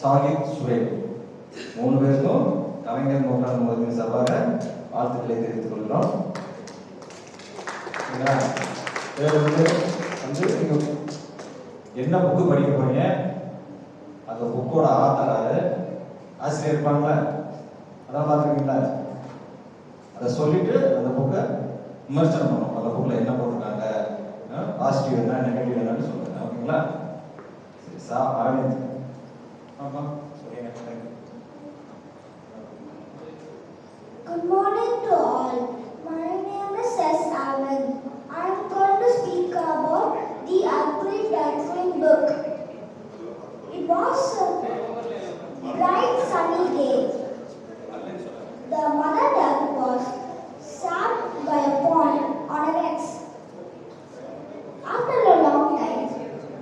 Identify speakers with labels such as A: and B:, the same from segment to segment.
A: சாகித் சுரேல் 3 பேருக்கும் கலைஞர் நூற்றாண்டு முதலின் சார்பாக வாழ்த்துக்களை தெரிவித்துக் கொள்கிறோம். என்ன புக்கு படிக்க போறீங்க, அந்த புக்கோட ஆத்தராரு ஆசிரியர் இருப்பாங்களா, அதான் பார்த்துருக்கீங்களா? அதை சொல்லிட்டு அந்த புக்கை விமர்சனம் பண்ணணும். அந்த புக்கில் என்ன போட்டிருக்காங்க, பாசிட்டிவ் என்ன நெகட்டிவ் என்னன்னு சொல்லுங்க. ஓகேங்களா? சரி, அரவிந்த் ஆமாம் சொல்லுங்க.
B: Good morning to all. My name is S. Alan. I am going to speak about the Ugly Duckling book. It was a bright sunny day. The mother duck was sat by a pond on an egg. After a long time,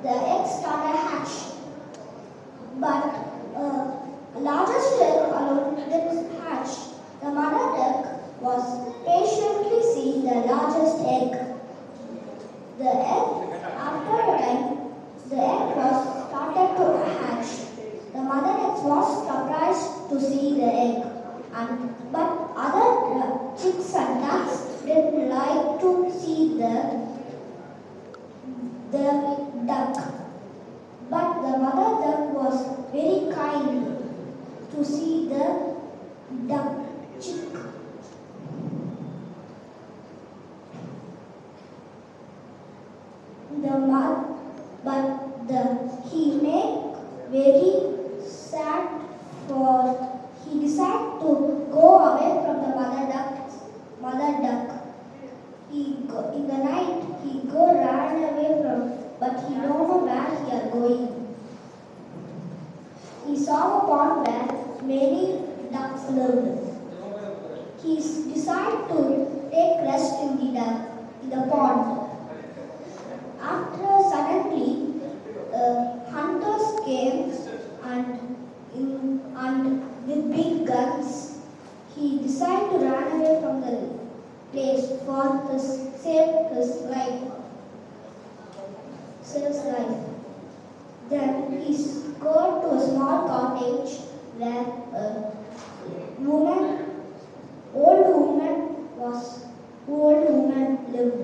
B: the egg started hatch. But a larger still alone didn't hatch. The mother duck was patiently seeing the largest egg. The egg, after a time, the egg was started to hatch. The mother duck was surprised to see the egg, but other chicks and ducks didn't like to see the duck. But the mother duck was very kind to see the duck chick. He made very sad, for he decided to go away from the mother duck. In the night he ran away from, but he don't know where he are going. He saw a pond where many ducks lived. He decided to take rest in the pond. After suddenly hunters came and with big guns. He decided to run away from the place for to save his life. Then he got to a small cottage where a old woman lived.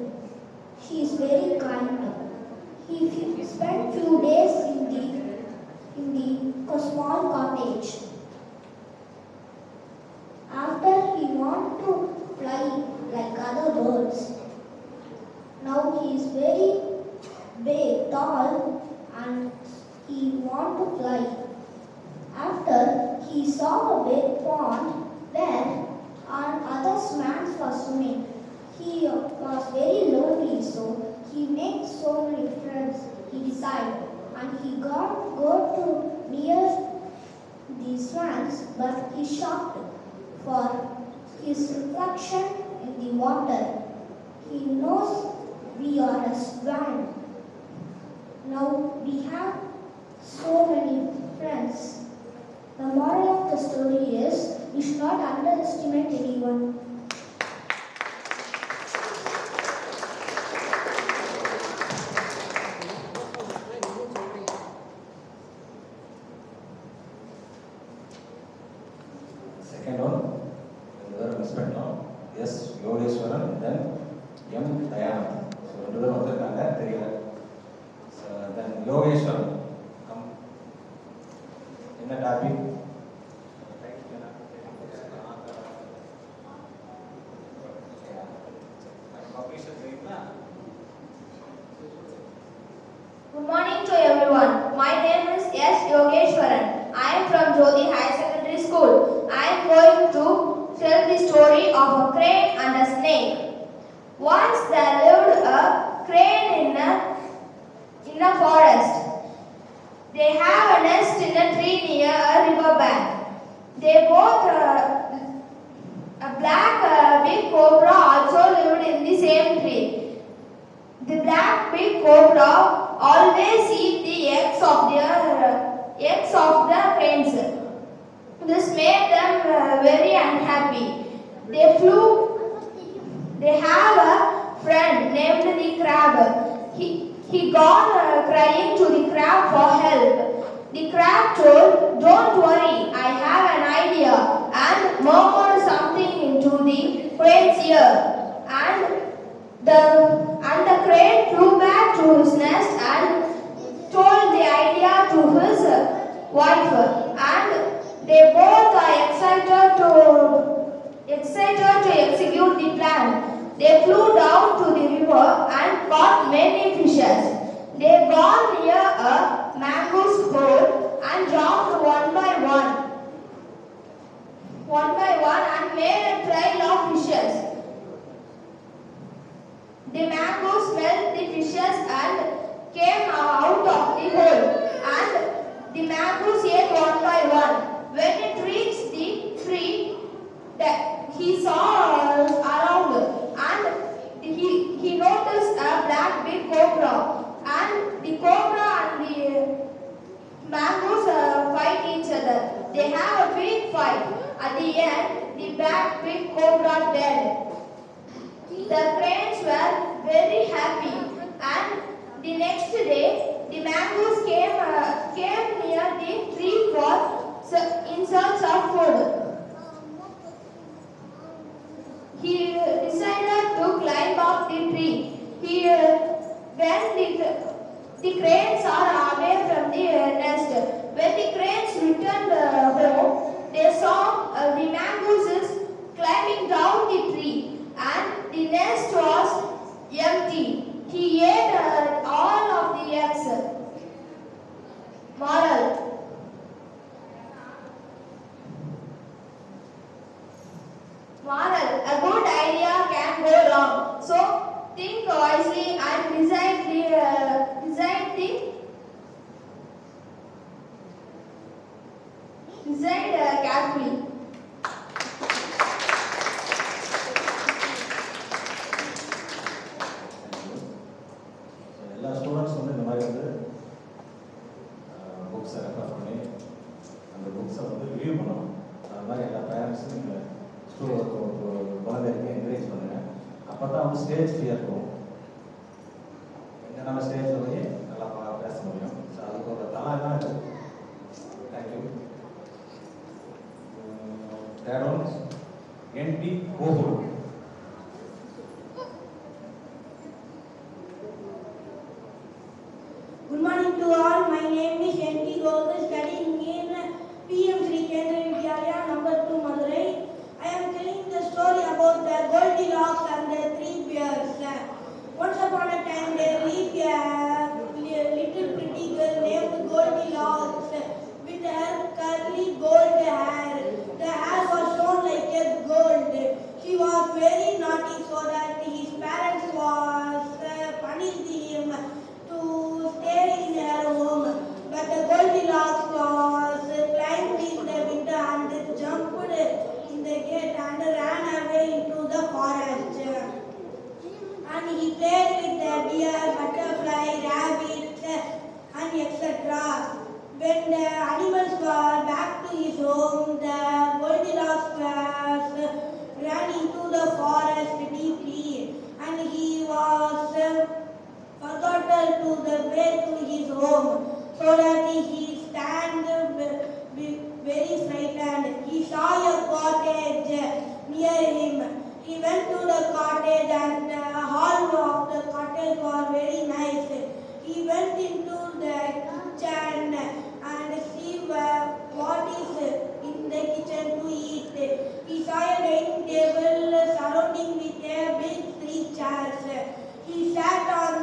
B: She is very kind. He spent few days in the small cottage. After he wanted to fly like other birds. Now he is very big, tall, and he wanted to fly. After he saw a big pond where other swans were swimming. He was very lonely, so he made so many friends. He decided, and he go to near the swans, but he shocked for his reflection in the water. He knows we are a swan. Now we have so many friends. The moral of the story is we should not underestimate anyone.
A: Second one, miss பண்ணோம். S Yogeswaran, then M Dayanand. So 2 பேரும் வந்திருக்காங்க, தெரியல. தென் யோகேஸ்வரன், என்ன topic?
C: Good morning to everyone. My name is S. Yogeshwaran. I am from Jyoti High Secondary School. I am going to tell the story of a crane and a snake. Once there lived a crane in a forest. They have a nest in a tree near a river bank. They both a black big cobra also lived in the same tree. The black big cobra always eat the eggs of the cranes. This made them very unhappy. They have a friend named the crab. He gone crying to the crab for help. The crab told, ear, and the crane flew back to his nest and told the idea to his wife, and they both are excited to execute the plan. They flew down to the river and caught many fishes. They got near a mango's hole and dropped one by one, and made a trail of fishes. The mango smelled the fishes and came out of the hole, and the mangoes ate one by one. When it reached the tree, he saw around, and he noticed a black big cobra, and the cobra and the mangoes fight each other. They have a big fight. At the end, the black big cobra dead. The cranes were very happy, and the next day the mangoes came near the tree in search of food. He decided to climb up the tree. When the cranes are away from the nest, when the cranes returned home, they saw the mangoes climbing down the tree, and the nest was empty. He ate all of the eggs. Moral: a good idea can go wrong. So think wisely and decide carefully.
A: எல்லா students வந்து இந்த மாதிரி வந்து புக்ஸை refer பண்ணி அந்த புக்ஸை வந்து ரிவ்யூ பண்ணணும். அது மாதிரி எல்லா பேரண்ட்ஸும் நீங்கள் குழந்தைக்கு என்கரேஜ் பண்ணுங்கள். அப்போ தான் வந்து ஸ்டேஜ் ஃபியர் போகும். எங்கே நம்ம ஸ்டேஜில் போய் நல்லா பேச முடியும். ஸோ அதுக்கு ஒரு தலாம் தான் இருக்குது. தேங்க்யூ. தேர்ட் ஒன் என்டி Gokul.
D: Good morning to all. My name is N.T. Gogus, studying in PM Sri Kendra Vidyalaya, number 2, Madurai. I am telling the story about the Goldilocks and the 3 bears. Once upon a time, there lived a little pretty girl named Goldilocks with her curly gold hair. The hair was shown like a gold. She was very naughty, so that his parents was punished him to stay in her home. But the Goldilocks was climbed in the window and jumped in the gate and ran away into the forest. And he played with the deer, butterfly, rabbits, and etc. When the animals were back to his home, the Goldilocks ran into the forest deeply, and he was forgotten to the way to his home, so that he stand very frightened. He saw a cottage near him. He went to the cottage, and the hall of the cottage was very nice. He went into the kitchen and see what is in the kitchen to eat. He saw a dining table surrounding with a big 3 chairs. He sat on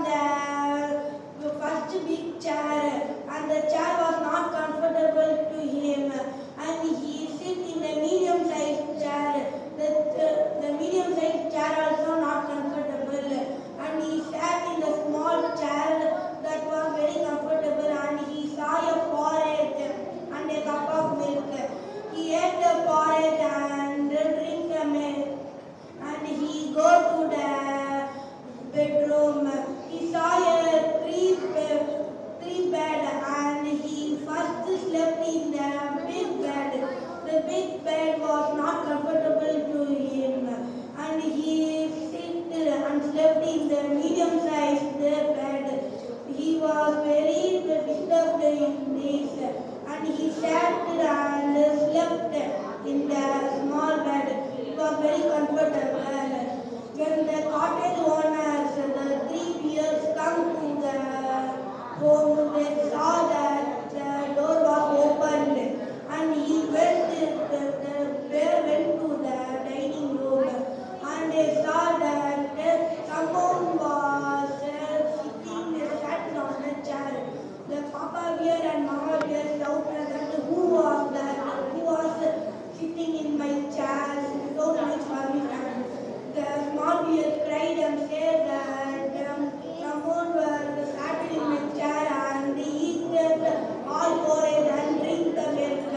D: the first big chair, and the chair was not comfortable to him, and he sit in the medium-sized chair. The medium-sized chair also not comfortable, and he sat in the small chair that was very comfortable, and he saw a porridge and a cup of milk. He ate the porridge and drink the milk, and he go to the bedroom. He saw a three bed, and he first slept in the big bed. The big bed was not comfortable to him, and he sit and slept in the medium-sized bed. He was very disturbed in this, and he sat and slept in the small bed. It was very comfortable. when the cottage owners, the 3 bears come to the home, they saw that the door was opened, and the bear went to the dining room, and they saw that someone was sat on a chair. The Papa Bear and Mama Bear shouted that who was sitting in my chair without my permission. The small bear cried and said that someone was sat in my chair and eat all porridge and drink the milk.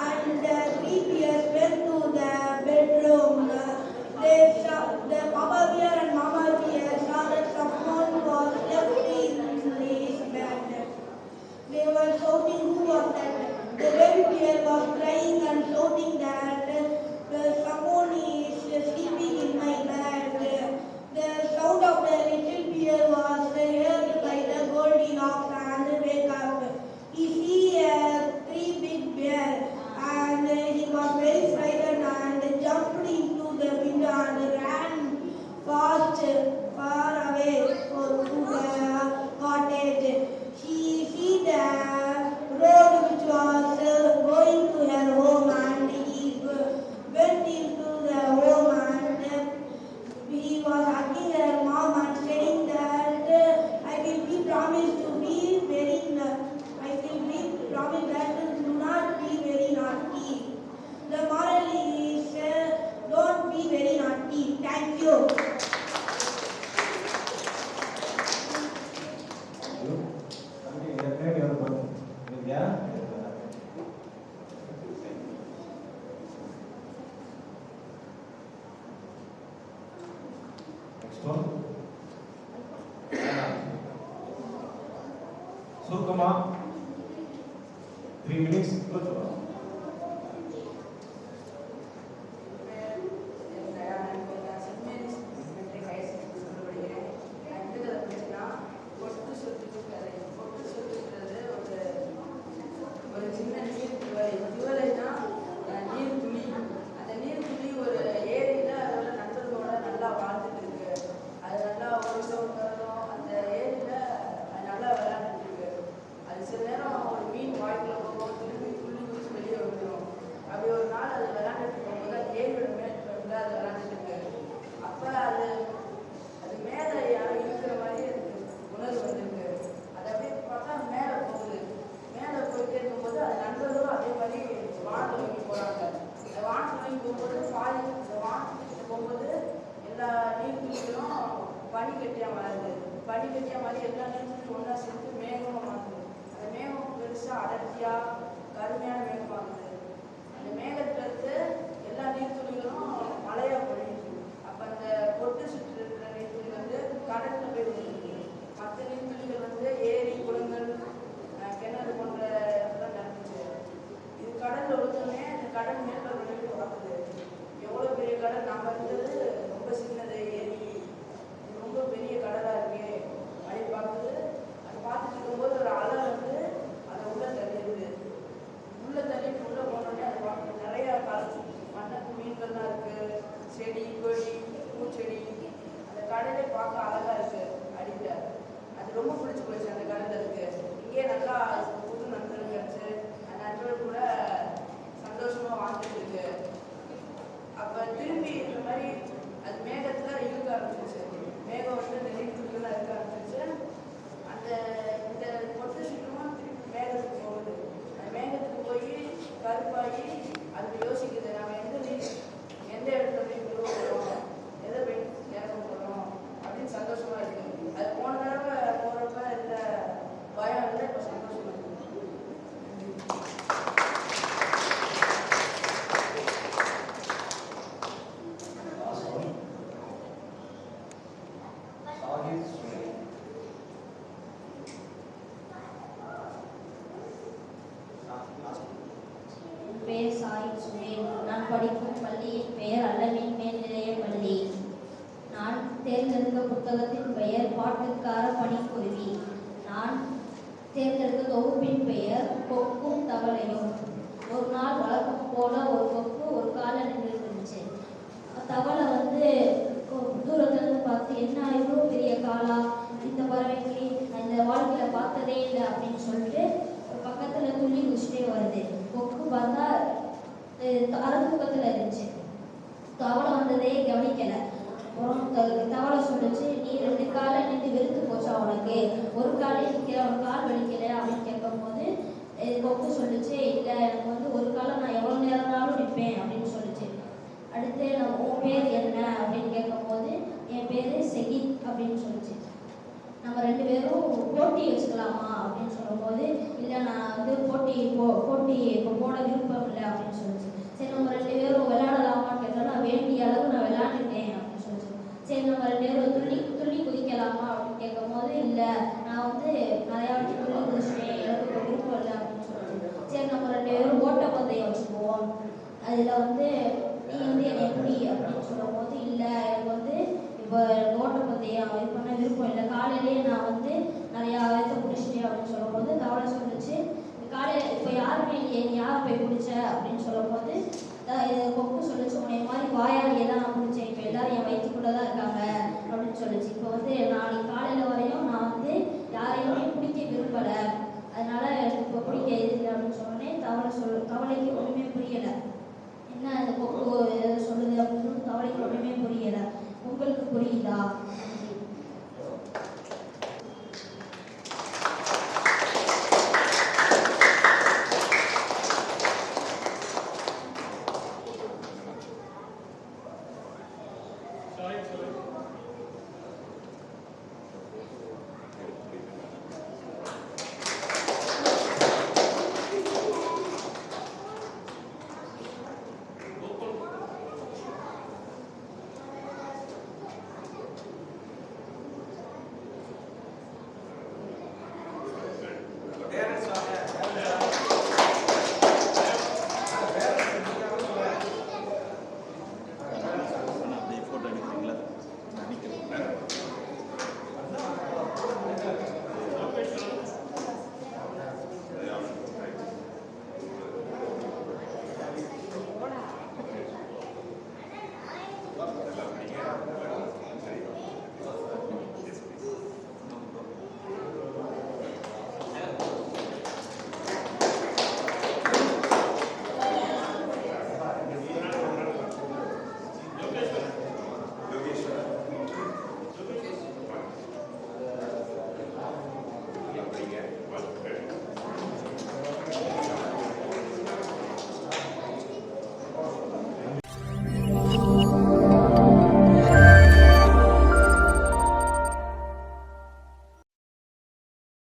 D: And the 3 bears went to the bedroom. The Papa Bear and Mama Bear saw that someone was left in his bed. They were shouting who was that. The baby bear was crying and shouting that someone is sleeping in my bed. The sound of the little bear was heard by the Goldilocks and wake up. He see 3 big bears and he was very frightened and jumped into the window and ran fast far away to the cottage. She see the road which was going to her home, and he went into the home and he was hugging her mom and saying that I will be promised to be promised that do not be very naughty. The moral is don't be very naughty. Thank you.
A: சுருக்கமா 3 minutes
E: பெயர் சாய் சுரேன். நான் படிக்கும் பள்ளியின் பெயர் அல்லமின் மேல்நிலைய பள்ளி. நான் தேர்ந்தெடுத்த புத்தகத்தின் பெயர் பாட்டுக்கார பனிக்குருவி. நான் தேர்ந்தெடுத்த தொகுப்பின் பெயர் கொக்கும் தவளையும். ஒரு நாள் வழக்கம் போல ஒரு கொக்கு ஒரு கால நின்று இருந்துச்சு. தவளை தூர காலா, இந்த பறவைக்கு நான் இந்த வாழ்க்கையில் பார்த்ததே இல்லை அப்படின்னு சொல்லிட்டு பக்கத்தில் துள்ளி குதிச்சுட்டே வருது. கொக்கு பார்த்தா அரத்தூக்கத்தில் இருந்துச்சு. தவளை வந்ததே கவனிக்கலை. அப்புறம் தவளை சொல்லிச்சு, நீ 2 காலை நின்று வெறுத்து போச்சா உனக்கு, ஒரு காலே நிற்கிற, ஒரு கால் வலிக்கலை அப்படின்னு கேட்கும்போது கொக்கு சொல்லிச்சு, இல்லை எனக்கு வந்து ஒரு காலை நான் எவ்வளோ நேரம்னாலும் நிற்பேன் அப்படின்னு சொல்லிச்சு. அடுத்து நான் உன் பேர் என்ன அப்படின்னு கேட்கும்போது என் பேர் செகித் அப்படின்னு சொல்லிச்சு. நம்ம 2 பேரும் போட்டி வச்சுக்கலாமா அப்படின்னு சொல்லும்போது இல்லை நான் வந்து போட்டி இப்போ போட விருப்பம் இல்லை அப்படின்னு சொல்லிச்சு. சரி நம்ம 2 பேரும் விளையாடலாமான்னு கேட்டால் நான் வேண்டிய அளவு நான் விளையாண்டுட்டேன் அப்படின்னு சொல்லிச்சு. சரி நம்ம 2 பேரும் துள்ளி குதிக்கலாமா அப்படின்னு கேட்கும்போது இல்லை நான் வந்து நிறையா வாட்டி துள்ளி குதிச்சிட்டேன், எனக்கு இப்போ விருப்பம் இல்லை அப்படின்னு சொல்லிச்சு. சரி நம்ம 2 பேரும் ஓட்டப்பந்தயம் வச்சுக்குவோம், அதில் வந்து நீ வந்து என்னை எப்படி அப்படின்னு சொல்லும்போது இல்லை எனக்கு வந்து இப்போ ஓட்டப்பந்தயம் இது பண்ண விருப்பம் இல்லை, காலையிலேயே நான் வந்து நிறையா வயத்தை பிடிச்சிட்டேன் அப்படின்னு சொல்லும்போது தவளை சொல்லிச்சு, காலையில் இப்போ யாருமே இல்லையே நீ யாரை போய் பிடிச்ச அப்படின்னு சொல்லும்போது கொக்கு சொல்லிச்சு, உன்னை மாதிரி வாயாளியை தான் நான் பிடிச்சேன், இப்போ எல்லாரும் என் வயிற்றுக்குள்ளே தான் இருக்காங்க அப்படின்னு சொல்லிச்சு. இப்போ வந்து நாளைக்கு காலையில் வரையும் நான் வந்து யாரையுமே பிடிக்க விரும்பலை, அதனால எனக்கு இப்போ பிடிக்க இது இல்லை அப்படின்னு சொன்னோடனே தவளைக்கு ஒன்றுமே புரியலை. என்ன இந்த கொக்கு சொல்லுது அப்படின்னு தவளைக்கு ஒன்றுமே புரியலை. உங்களுக்கு புரியுதா?